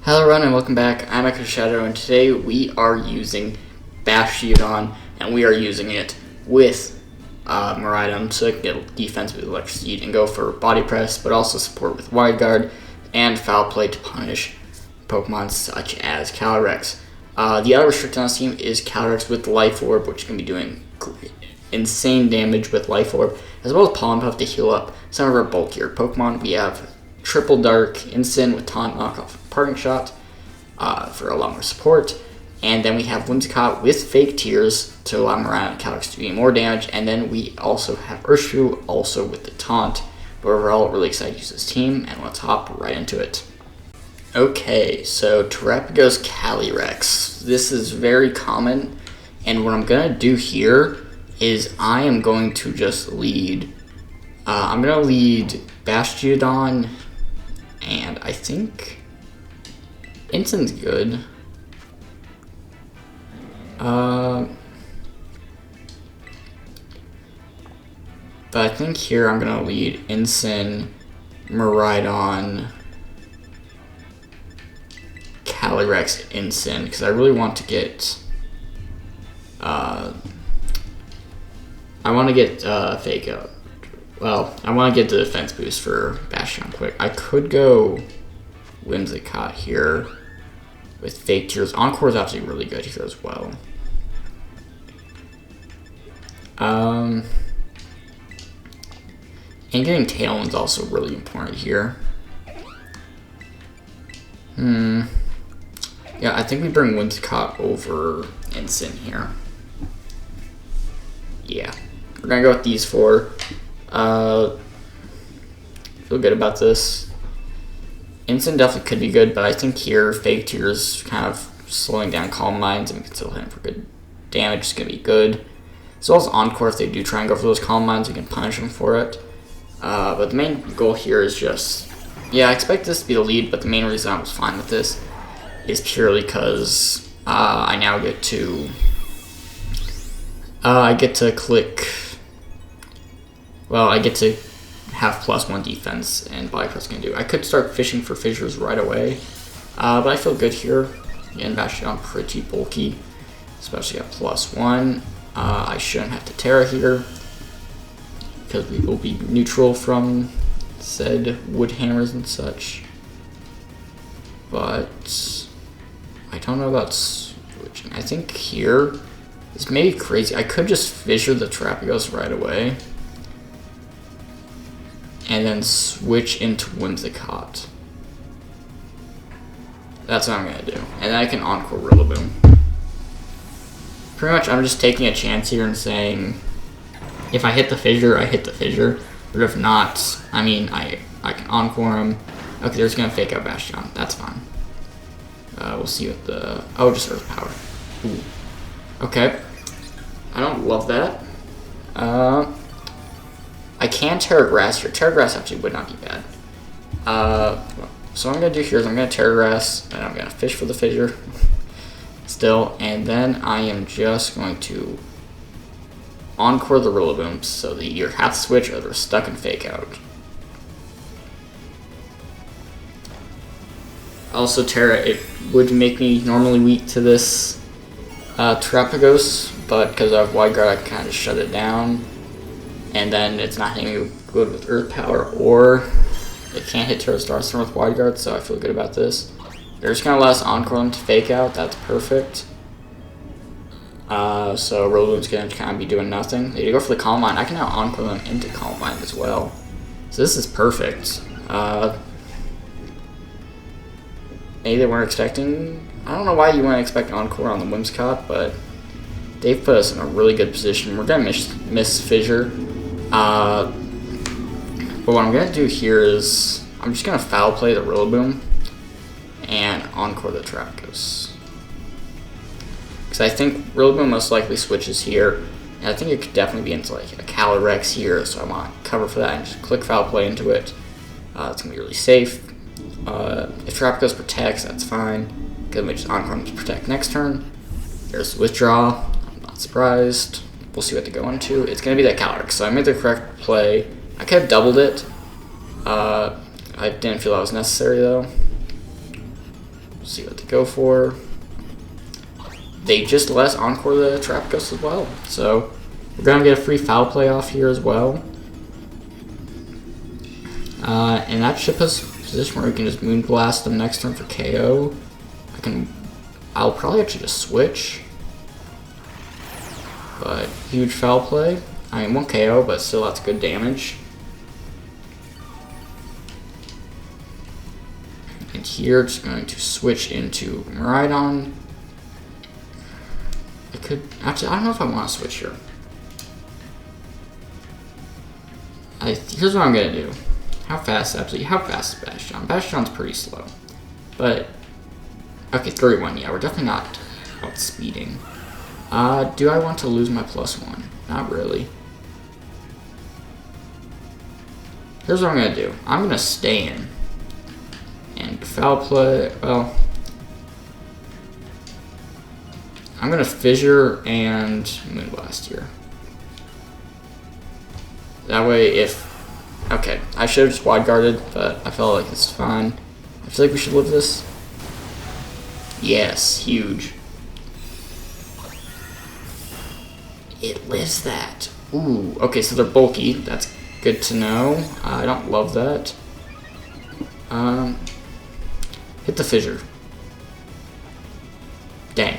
Hello everyone and welcome back. I'm Echo Shadow and today we are using Bastiodon and we are using it with Miraidon so it can get defense with electric seed and go for body press, but also support with wide guard and foul play to punish Pokemon such as Calyrex. The other restricted on this team is Calyrex with Life Orb, which can be doing insane damage with Life Orb, as well as Pollen Puff to heal up some of our bulkier Pokemon. We have Triple Dark Instant with Taunt Knockoff Parting Shot for a lot more support. And then we have Whimsicott with Fake Tears to allow Miraidon and Calyrex to do more damage. And then we also have Urshifu also with the Taunt. But overall, really excited to use this team, and let's hop right into it. Okay, so Terrapigo's Calyrex. This is very common, and what I'm going to do here is I am going to just lead... I'm going to lead Bastiodon, and I think Instin's good. But I think here I'm going to lead Instant, Miraidon, Calyrex, Instant, because I really want to get... I want to get Fake Out. Well, I want to get the defense boost for Bastion quick. I could go Whimsicott here with Fake Tears. Encore is actually really good here as well. And getting Tailwind's also really important here. Yeah, I think we bring Whimsicott over Instant here. Yeah, we're gonna go with these four. Feel good about this. Instant definitely could be good, but I think here Fake Tears kind of slowing down Calm Minds, and we can still hit him for good damage. It's gonna be good. As well as Encore, if they do try and go for those Calm Minds, we can punish them for it. But the main goal here is just, yeah, I expect this to be the lead, but the main reason I was fine with this is purely because I now get to click. Well, I get to have +1 defense, and Body Press can do. I could start fishing for fissures right away, but I feel good here. Again, Bastiodon pretty bulky, especially at +1. I shouldn't have to Terra here, because we will be neutral from said wood hammers and such. But I don't know about switching. I think here is maybe crazy. I could just fissure the Terrapagos right away and then switch into Whimsicott. That's what I'm gonna do. And then I can Encore Rillaboom. Pretty much I'm just taking a chance here and saying, if I hit the fissure, I hit the fissure. But if not, I mean, I can Encore him. Okay, they're just gonna Fake Out Bastion. That's fine. We'll see what the... Oh, just Earth Power. Ooh. Okay. I don't love that. I can Terra Grass here. Terra Grass actually would not be bad. So what I'm going to do here is I'm going to Terra Grass, and I'm going to fish for the fissure still, and then I am just going to Encore the Rillaboom so that you have to switch or they're stuck in Fake Out. Also, Terra, it would make me normally weak to this Terrapagos, but because I have Wide Guard, I can kind of shut it down. And then it's not hitting me good with Earth Power, or it can't hit Terra Starstorm with Wide Guard, so I feel good about this. They're just going to let us Encore them to Fake Out. That's perfect. So Rillaboom's going to kind of be doing nothing. They go for the Calm Mind. I can now Encore them into Calm Mind as well. So this is perfect. Maybe they weren't expecting... I don't know why you wouldn't expect Encore on the Whimsicott, but they've put us in a really good position. We're going to miss Fissure. But what I'm going to do here is I'm just going to Foul Play the Rillaboom and Encore the Terrapagos. Because I think Rillaboom most likely switches here, and I think it could definitely be into like a Calyrex here, so I want to cover for that and just click Foul Play into it. It's going to be really safe. If Terrapagos protects, that's fine. Because we just Encore them to protect next turn. There's the Withdraw. I'm not surprised. We'll see what they go into. It's going to be that Calyrex, so I made the correct play. I could have doubled it. I didn't feel that was necessary, though. see what they go for. They just let us encore the Trap Ghost as well. So we're going to get a free foul play off here as well. And that should put us in a position where we can just Moonblast them next turn for KO. I'll probably actually just switch. But huge foul play. I mean, 1 KO, but still that's good damage. And here, just going to switch into Miraidon. Actually, I don't know if I want to switch here. Here's what I'm gonna do. How fast is Bastiodon? Bastiodon's pretty slow. But, okay, 31, yeah, we're definitely not outspeeding. Do I want to lose my +1? Not really. Here's what I'm gonna do. I'm gonna stay in. And foul play, well, I'm gonna Fissure and Moonblast here. That way, okay, I should have just wide guarded, but I felt like it's fine. I feel like we should live this. Yes, huge. It lives that. Ooh, okay, so they're bulky. That's good to know. I don't love that. Hit the Fissure. Dang.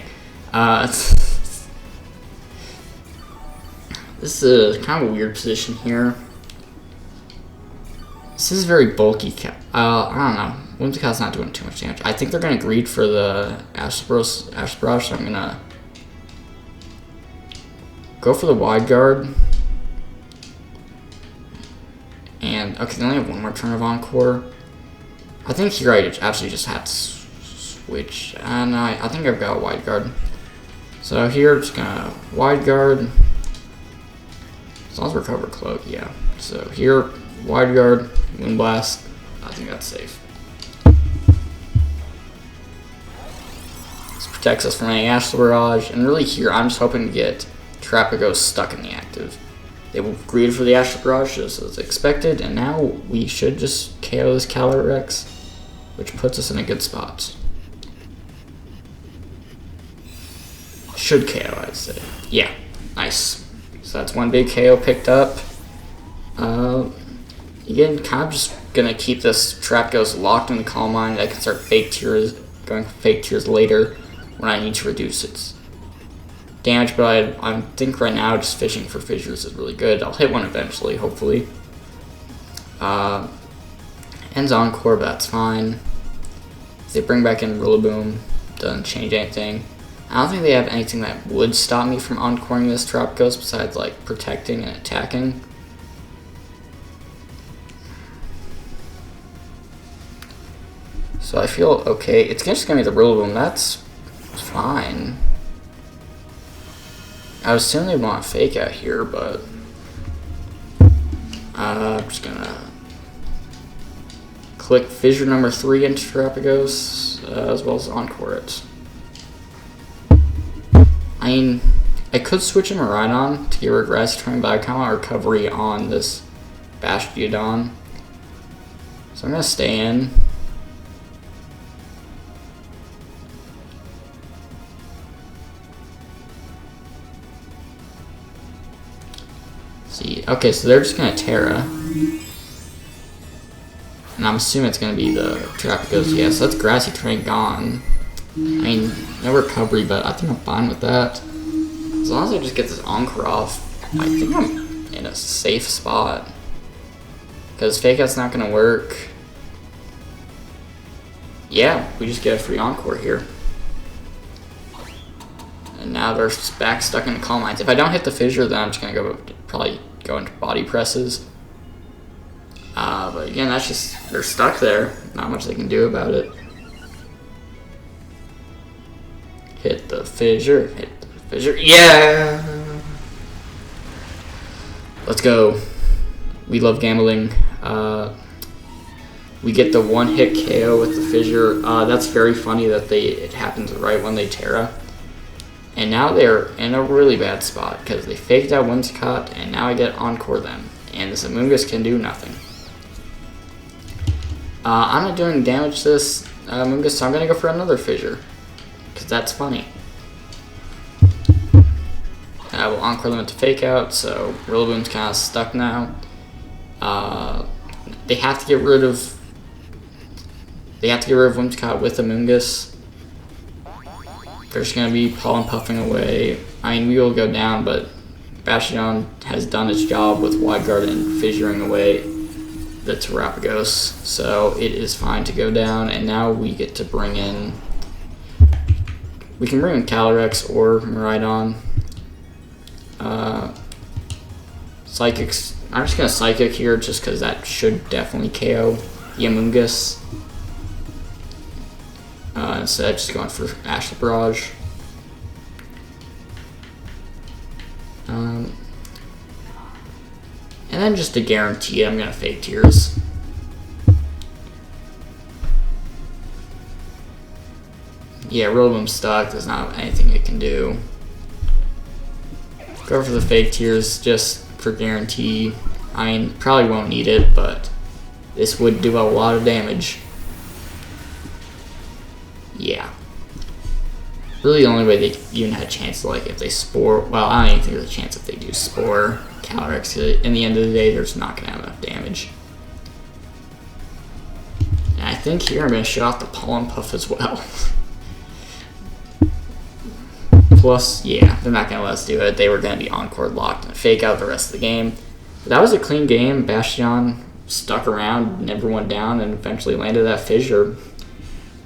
This is kind of a weird position here. This is very bulky. I don't know. Whimsica's not doing too much damage. I think they're going to greed for the Astral Barrage, so I'm going to go for the wide guard. And, okay, they only have 1 more turn of Encore. I think here I actually just have to switch. And I think I've got a wide guard. So here, just going to wide guard. As long as we recover Cloak, yeah. So here, wide guard, Moonblast. I think that's safe. This protects us from any Astral Barrage. And really here, I'm just hoping to get Trapagos stuck in the active. They will greed for the Astral Barrage just as expected. And now we should just KO this Calyrex, which puts us in a good spot. Should KO, I'd say. Yeah, nice. So that's 1 big KO picked up. Again, kind of just gonna keep this Trapagos locked in the Calm Mind. I can start going fake tears later when I need to reduce its damage. But I think right now just fishing for fissures is really good. I'll hit one eventually, hopefully. Ends Encore, but that's fine. If they bring back in Rillaboom, doesn't change anything. I don't think they have anything that would stop me from encoring this Trapagos besides like protecting and attacking. So I feel okay. It's just gonna be the Rillaboom. That's fine. I was assuming they want a Fake Out here, but I'm just gonna click Fissure number 3 into Trapagos, as well as encore it. I mean, I could switch him right on to get rid of Grassy Terrain, but I kind of want recovery on this Bastiodon. So I'm going to stay in. See, okay, so they're just going to Terra. And I'm assuming it's going to be the Trapagos. Yeah, so that's Grassy Terrain gone. I mean, no recovery, but I think I'm fine with that. As long as I just get this Encore off, I think I'm in a safe spot. Because Fake Out's not going to work. Yeah, we just get a free Encore here. And now they're back stuck in the Calm Minds. If I don't hit the Fissure, then I'm just going to probably go into Body Presses. But again, that's just, they're stuck there. Not much they can do about it. Hit the Fissure, hit the Fissure, yeah! Let's go. We love gambling. We get the 1-hit KO with the Fissure. That's very funny that it happens right when they Terra. And now they're in a really bad spot because they faked out Whimsicott, and now I get Encore them. And this Amoonguss can do nothing. I'm not doing damage to this. Mungus, so I'm gonna go for another fissure. Because that's funny. I will Encore limit to Fake Out, so Rillaboom's kind of stuck now. They have to get rid of Whimsicott with Amoonguss. They're just going to be Pollen Puffing away. I mean, we will go down, but Bastiodon has done its job with Wide Guard and fissuring away the Terapagos, so it is fine to go down. And now we get to bring in... We can bring in Calyrex or Miraidon. Psychics. I'm just going to Psychic here just because that should definitely KO the Amoonguss. Instead, just going for Ashla Barrage. And then just to guarantee it, I'm going to Fake Tears. Yeah, Rillaboom's stuck. There's not anything it can do. Go for the Fake Tears just for guarantee. I mean, probably won't need it, but this would do a lot of damage. Yeah. Really the only way they even had a chance, like, if they Spore... Well, I don't even think there's a chance if they do Spore Calyrex. In the end of the day, they're just not going to have enough damage. And I think here I'm going to shut off the Pollen Puff as well. Plus, yeah, they're not going to let us do it. They were going to be Encore locked and Fake Out the rest of the game. But that was a clean game. Bastiodon stuck around, never went down, and eventually landed that fissure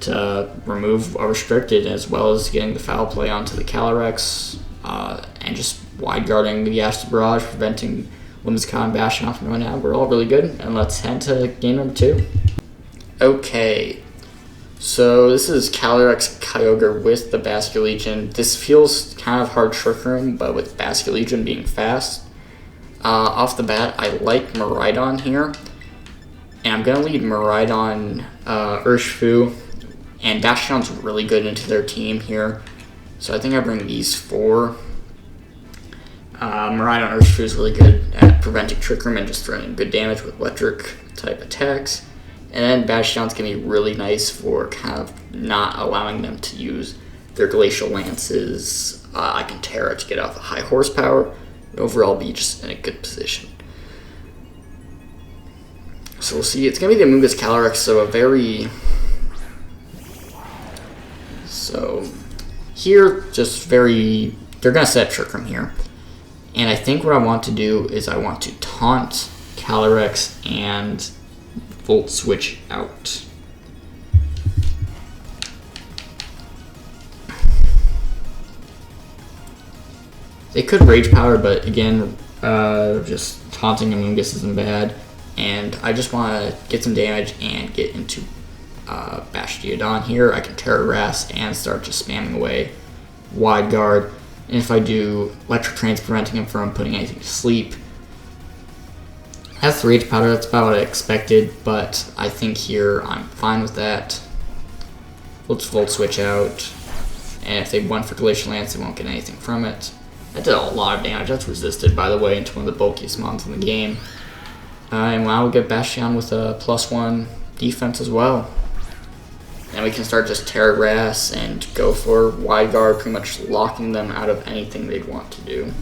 to remove a restricted, as well as getting the foul play onto the Calyrex, and just wide guarding the Ashla Barrage, preventing Whimsicott and Bastiodon from going out. We're all really good, and let's head to game number 2. Okay, so this is Calyrex Kyogre with the Basculegion. This feels kind of hard Trick Room, but with Basculegion being fast. Off the bat, I like Miraidon here, and I'm going to lead Miraidon, Urshifu, and Bastiodon's really good into their team here, so I think I bring these 4. Miraidon Urshifu is really good at preventing Trick Room and just throwing good damage with electric type attacks. And then Bastiodon's going to be really nice for kind of not allowing them to use their Glacial Lances. I can Terra to get off a high horsepower, and overall be just in a good position. So we'll see. It's going to be the Amoonguss Calyrex, so a very... So here, just very... They're going to set Trick Room here. And I think what I want to do is I want to taunt Calyrex and Volt Switch out. They could Rage Power, but again, just taunting Amoonguss isn't bad. And I just want to get some damage and get into Bastiodon here. I can Terra Grass and start just spamming away Wide Guard. And if I do Electric Trance, preventing him from putting anything to sleep. That's the Rage Powder, that's about what I expected, but I think here I'm fine with that. Let's Volt Switch out. And if they went for Glacial Lance, they won't get anything from it. That did a lot of damage. That's resisted, by the way, into one of the bulkiest mons in the game. And now we'll get Bastiodon with a +1 defense as well. And we can start just Terra Grass and go for Wide Guard, pretty much locking them out of anything they'd want to do.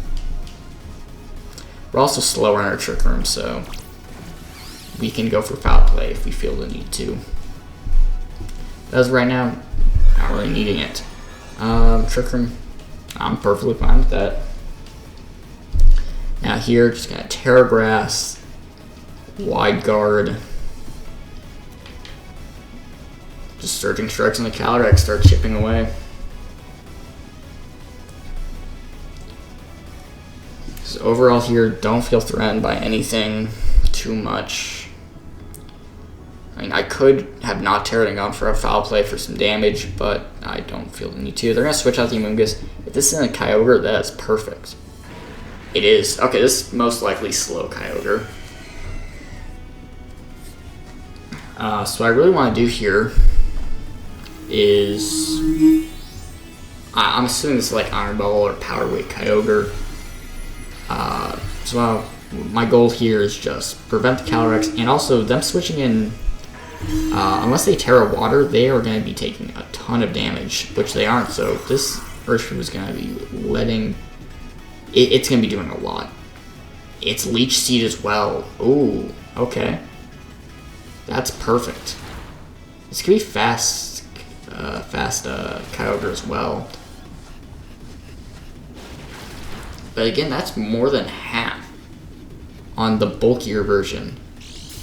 We're also slower in our Trick Room, so we can go for Foul Play if we feel the need to. As right now, not really needing it. Trick Room, I'm perfectly fine with that. Now here, just gonna Terra Grass, Wide Guard. Just Surging Strikes on the Calyrex, start chipping away. So overall here, don't feel threatened by anything too much. I mean, I could have not Terra'd and gone for a Foul Play for some damage, but I don't feel the need to. They're going to switch out the Amoonguss. If this isn't a Kyogre, that's perfect. It is. Okay, this is most likely slow Kyogre. So what I really want to do here is... I'm assuming this is like Iron Ball or Power Weight Kyogre. So my goal here is just prevent the Calyrex, and also them switching in Unless they Terra Water, they are going to be taking a ton of damage, which they aren't. So this Urshifu is going to be letting... It's going to be doing a lot. It's Leech Seed as well. Ooh, okay. That's perfect. This could be fast Kyogre as well. But again, that's more than half on the bulkier version.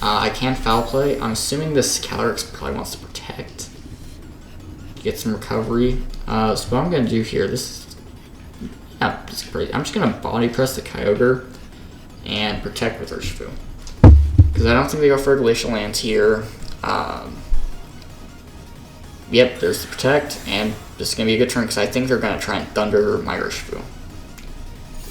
I can Foul Play. I'm assuming this Calyrex probably wants to protect. Get some recovery. So what I'm going to do here, this is great. I'm just going to Body Press the Kyogre and protect with Urshifu. Because I don't think they go for a Glacial Lance here. Yep, there's the Protect, and this is going to be a good turn because I think they're going to try and Thunder my Urshifu.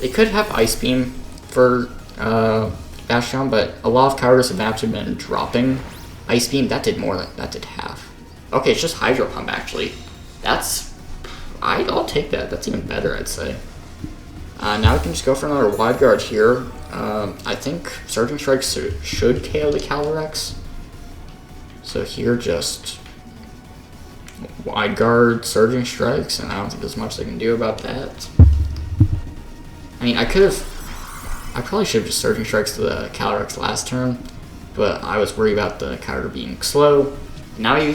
They could have Ice Beam for Bastiodon, but a lot of Kyogres have actually been dropping Ice Beam. That did more than that did half. Okay, it's just Hydro Pump actually. I'll take that. That's even better, I'd say. Now we can just go for another Wide Guard here. I think Surging Strike should KO the Calyrex. So here just Wide Guard, Surging Strikes, and I don't think there's much they can do about that. I mean, I probably should have just Surging Strikes to the Calyrex last turn, but I was worried about the Kyogre being slow. Now you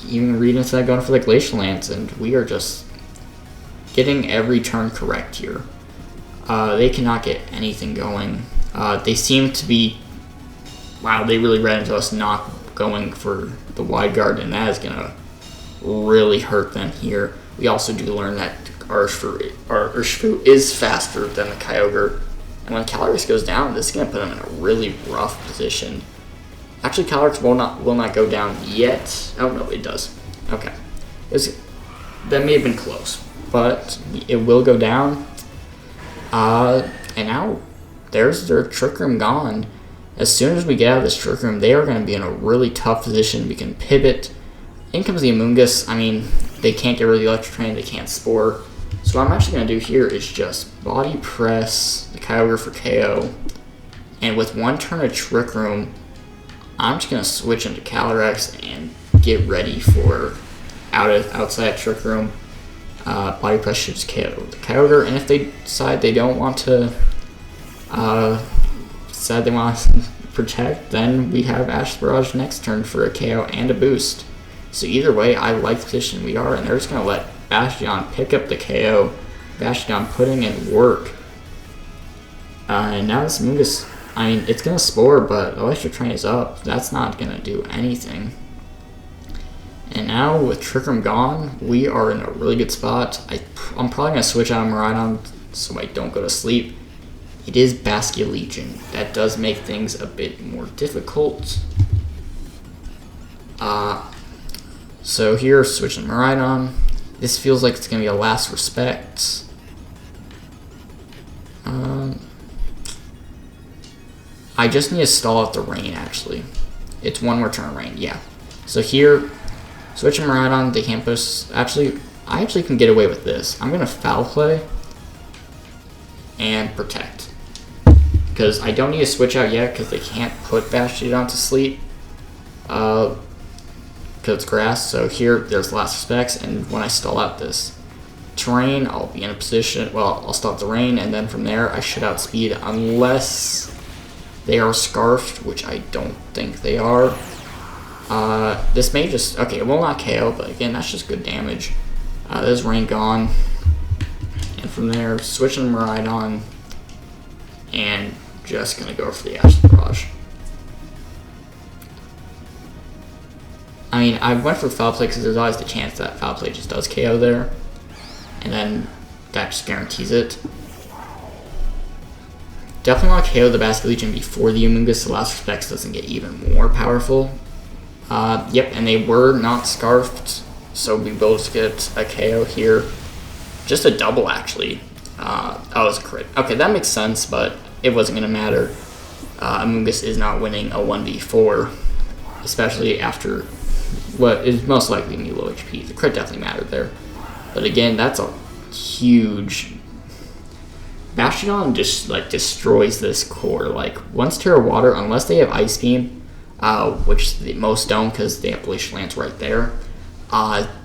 even read into that going for the Glacial Lance, and we are just getting every turn correct here. They cannot get anything going. They seem to be... Wow, they really read into us not going for the Wide Guard, and that is going to really hurt them here. We also do learn that our Urshifu is faster than the Kyogre. And when Calyrex goes down, this is going to put him in a really rough position. Actually, Calyrex will not go down yet. Oh, no, it does. Okay. That may have been close, but it will go down. And now there's their Trick Room gone. As soon as we get out of this Trick Room, they are going to be in a really tough position. We can pivot. In comes the Amoonguss. I mean, they can't get rid of the Electric Train. They can't Spore. So what I'm actually going to do here is just Body Press the Kyogre for KO. And with one turn of Trick Room, I'm just going to switch into Calyrex and get ready for outside Trick Room. Body Press should just KO the Kyogre. And if they decide they don't want to protect, then we have Ash Barrage next turn for a KO and a boost. So either way, I like the position we are, and they're just going to let Bastiodon pick up the KO. Bastiodon putting in work. And now this Amoonguss, I mean, it's going to Spore, but Electric Train is up. That's not going to do anything. And now with Trick Room gone, we are in a really good spot. I'm probably going to switch out of Miraidon so I don't go to sleep. It is Basculegion. That does make things a bit more difficult. So here, switching Miraidon. This feels like it's going to be a last respect. I just need to stall out the rain, actually. It's one more turn of rain, yeah. So here, switching Miraidon, they can't push. Actually, I actually can get away with this. I'm going to Foul Play and Protect. Because I don't need to switch out yet, because they can't put Bastiodon to sleep. Because it's grass. So here, there's last respects, and when I stall out this terrain, I'll be in a position, well, I'll stall out the rain, and then from there, I should outspeed, unless they are Scarfed, which I don't think they are. This may just, okay, it will not KO, but again, that's just good damage. There's rain gone. And from there, switching Miraidon, and just gonna go for the Ash Barrage. I mean, I went for Foul Play because there's always the chance that Foul Play just does KO there. And then that just guarantees it. Definitely want to KO the Basculegion before the Amoonguss so Last Respects doesn't get even more powerful. Yep, and they were not Scarfed, so we both get a KO here. Just a double, actually. Oh, it was a crit. Okay, that makes sense, but it wasn't going to matter. Amoonguss is not winning a 1v4, especially after what is most likely going to be low HP. The crit definitely mattered there. But again, that's a huge... Bastiodon just, like, destroys this core. Like, once Terra Water, unless they have Ice Beam, which most don't because they have Glacial Lance right there.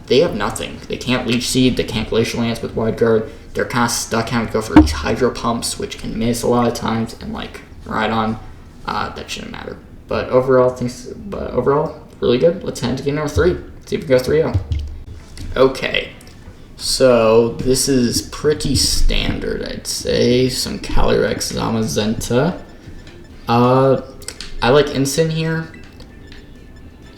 They have nothing. They can't Leech Seed, they can't Glacial Lance with Wide Guard. They're kind of stuck having to go for these Hydro Pumps, which can miss a lot of times, and like Miraidon, that shouldn't matter. But overall, really good. Let's head to game number 3. See if we can go 3-0. Okay, so this is pretty standard, I'd say. Some Calyrex, Zamazenta. I like Ensign here.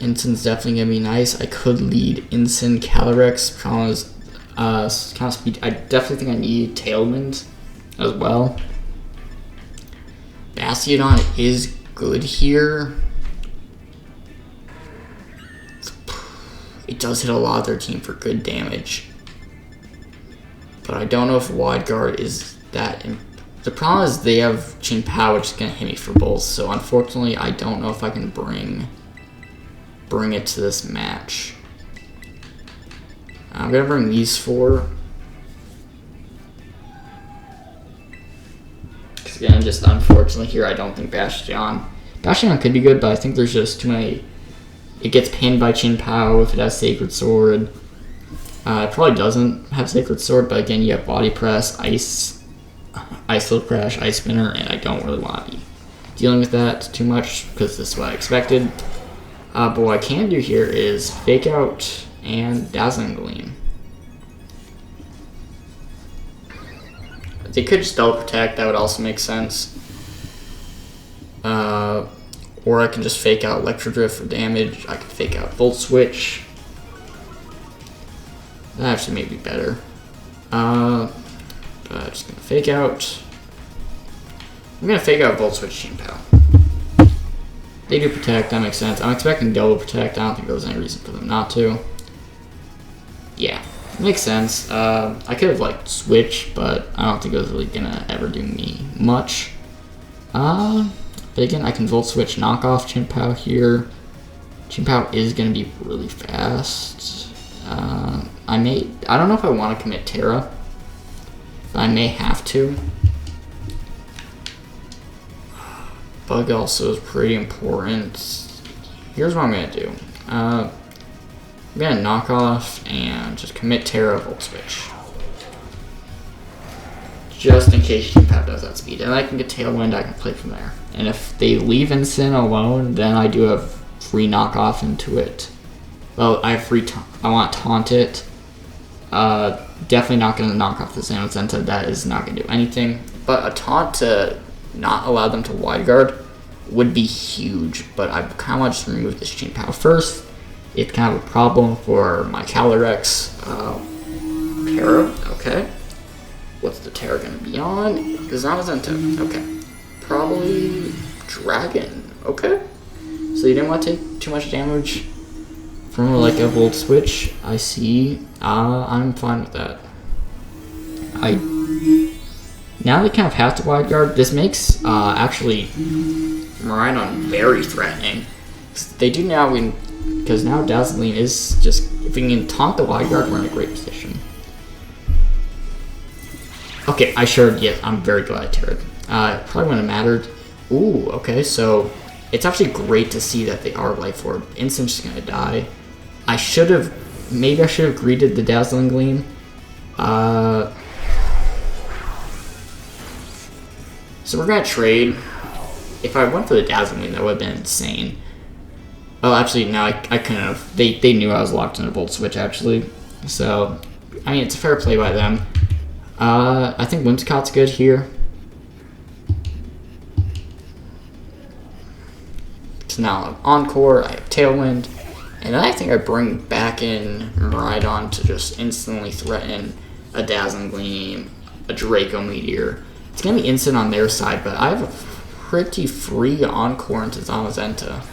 Ensign's definitely gonna be nice. I could lead Ensign, Calyrex, problem is kind of speed. I definitely think I need Tailwind as well. Bastiodon is good here. It does hit a lot of their team for good damage. But I don't know if Wide Guard is that. The problem is they have Chin Pow, which is going to hit me for both. So unfortunately, I don't know if I can bring it to this match. I'm going to bring these 4. Because again, just unfortunately here, I don't think Bastiodon could be good, but I think there's just too many. It gets pinned by Chin Pow if it has Sacred Sword. It probably doesn't have Sacred Sword, but again, you have Body Press, Ice Field Crash, Ice Spinner, and I don't really want to be dealing with that too much because this is what I expected. But what I can do here is Fake Out and Dazzling Gleam. They could just Double Protect, that would also make sense. Or I can just Fake Out Electro Drift for damage. I can Fake Out Volt Switch. That actually may be better. But I'm just gonna Fake Out. I'm gonna Fake Out Volt Switch Chin Pow. They do Protect, that makes sense. I'm expecting Double Protect. I don't think there was any reason for them not to. Yeah, makes sense. I could have like switched, but I don't think it was really gonna ever do me much. But again, I can Volt Switch knock off Chin Pow here. Chin Pow is gonna be really fast. I don't know if I want to commit Terra, but I may have to. Bug also is pretty important. Here's what I'm gonna do. I'm gonna knock off and just commit Terra Volt Switch. Just in case Chin Pow does that speed. And I can get Tailwind, I can play from there. And if they leave Ensign alone, then I do have free knockoff into it. Well, I have free I want to taunt it. Definitely not going to knock off the Zamazenta. That is not going to do anything. But a taunt to not allow them to Wide Guard would be huge. But I kind of want to just remove this Chin Pow first. It's kind of a problem for my Calyrex. Terra, okay. What's the Terra going to be on? The Zamazenta, okay. Probably Dragon, okay. So you didn't want to take too much damage from like a Volt Switch, I see. I'm fine with that. Now they kind of have to Wide Guard. This makes actually Miraidon very threatening. They do now because now Dazzling is just, if we can taunt the Wide Guard, we're in a great position. Okay, yes, I'm very glad I Terra'd. Probably wouldn't have mattered. Ooh, okay, so it's actually great to see that they are Life Orb. Instant's just gonna die. Maybe I should have greeted the Dazzling Gleam. So we're gonna trade. If I went for the Dazzling Gleam, that would have been insane. Well, actually, no, I couldn't have. They knew I was locked in a Volt Switch, actually. So, I mean, it's a fair play by them. I think Whimsicott's good here. So now I have Encore, I have Tailwind, and then I think I bring back in Miraidon to just instantly threaten a Dazzling Gleam, a Draco Meteor. It's going to be instant on their side, but I have a pretty free Encore into Zamazenta.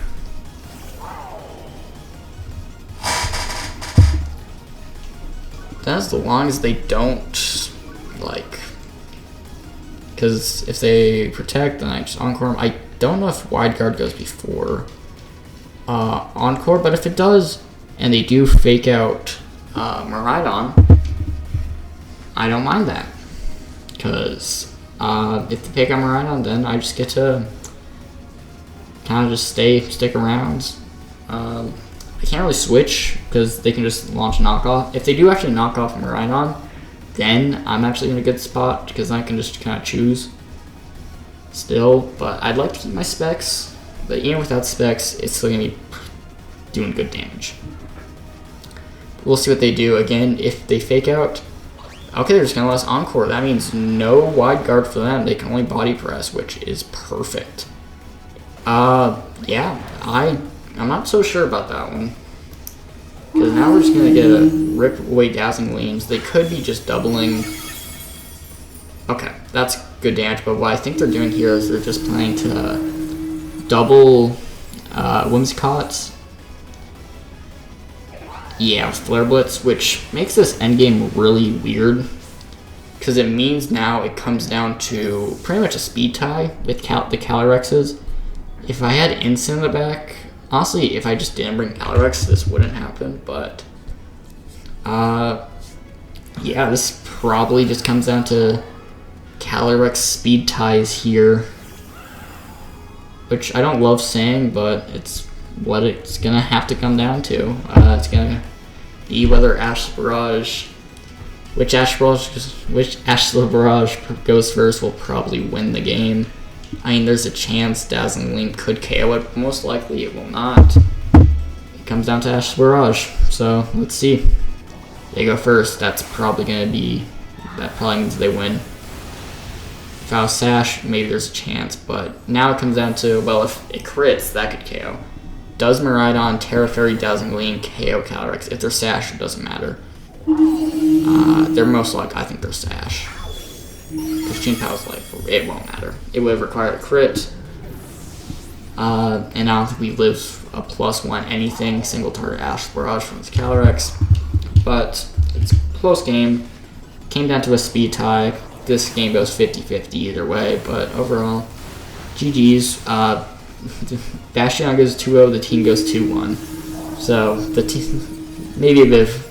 That's as long as they don't, like, because if they Protect, then I just Encore them. I don't know if Wide Guard goes before Encore, but if it does, and they do Fake Out Miraidon, I don't mind that. Because if they Fake Out Miraidon, then I just get to kind of just stick around. I can't really switch because they can just launch knockoff. If they do actually knock off Miraidon, then I'm actually in a good spot because I can just kind of choose still. But I'd like to keep my specs, but even without specs, it's still going to be doing good damage. We'll see what they do. Again, if they fake out, okay, they're just going to let us Encore. That means no wide guard for them. They can only body press, which is perfect. Yeah, I'm not so sure about that one. Because now we're just going to get a rip away Dazzling Gleams. They could be just doubling. Okay, that's good damage, but what I think they're doing here is they're just planning to double Whimsicots. Yeah, with Flare Blitz, which makes this endgame really weird. Because it means now it comes down to pretty much a speed tie with the Calyrexes. If I had Instant in the back, honestly, if I just didn't bring Calyrex, this wouldn't happen, but yeah, this probably just comes down to Calyrex speed ties here, which I don't love saying, but it's what it's gonna have to come down to. It's gonna be whether which Ashla Barrage goes first will probably win the game. I mean, there's a chance Dazzling Gleam could KO it, but most likely it will not. It comes down to Ashla Barrage, so let's see. They go first. That probably means they win. If I was Sash, maybe there's a chance, but now it comes down to, well, if it crits, that could KO. Does Miraidon, Terra Fairy, Dazzling Gleam KO Calyrex? If they're Sash, it doesn't matter. They're most likely, I think they're Sash. Because Gene Powell's life, it won't matter. It would have required a crit. And I don't think we live a +1 anything, single target Ashla Barrage from his Calyrex. But it's a close game. Came down to a speed tie. This game goes 50-50 either way, but overall, GG's. Bastiodon goes 2-0, the team goes 2-1. So the team maybe a bit of,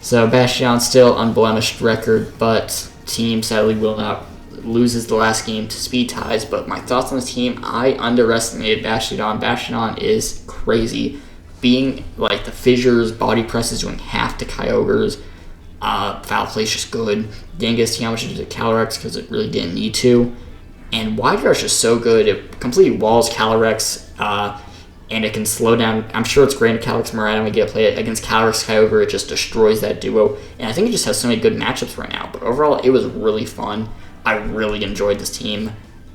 so Bastiodon still unblemished record, but team sadly will not loses the last game to speed ties. But my thoughts on this team, I underestimated Bastiodon. Bastiodon is crazy. Being like the fissures, body presses, doing half to Kyogre's. Foul play's just good. Didn't get too much into Calyrex because it really didn't need to. And Wide Guard's just so good. It completely walls Calyrex, and it can slow down. I'm sure it's great in Calyrex Miraidon. We get to play it against Calyrex Kyogre. It just destroys that duo. And I think it just has so many good matchups right now. But overall, it was really fun. I really enjoyed this team.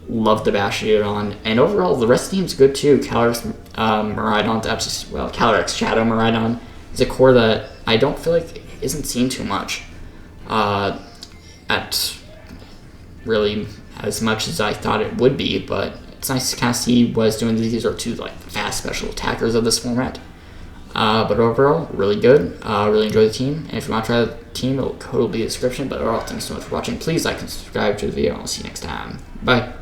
Loved the Bastiodon. And overall, the rest of the team's good too. Calyrex Miraidon, actually, well, Calyrex Shadow Miraidon is a core that I don't feel like isn't seen too much. At really as much as I thought it would be, but it's nice to kind of see what it's doing. These are two like fast special attackers of this format. But overall, really good. Really enjoy the team. And if you want to try the team, it'll code will be in the description. But overall, thanks so much for watching. Please like and subscribe to the video, and I'll see you next time. Bye.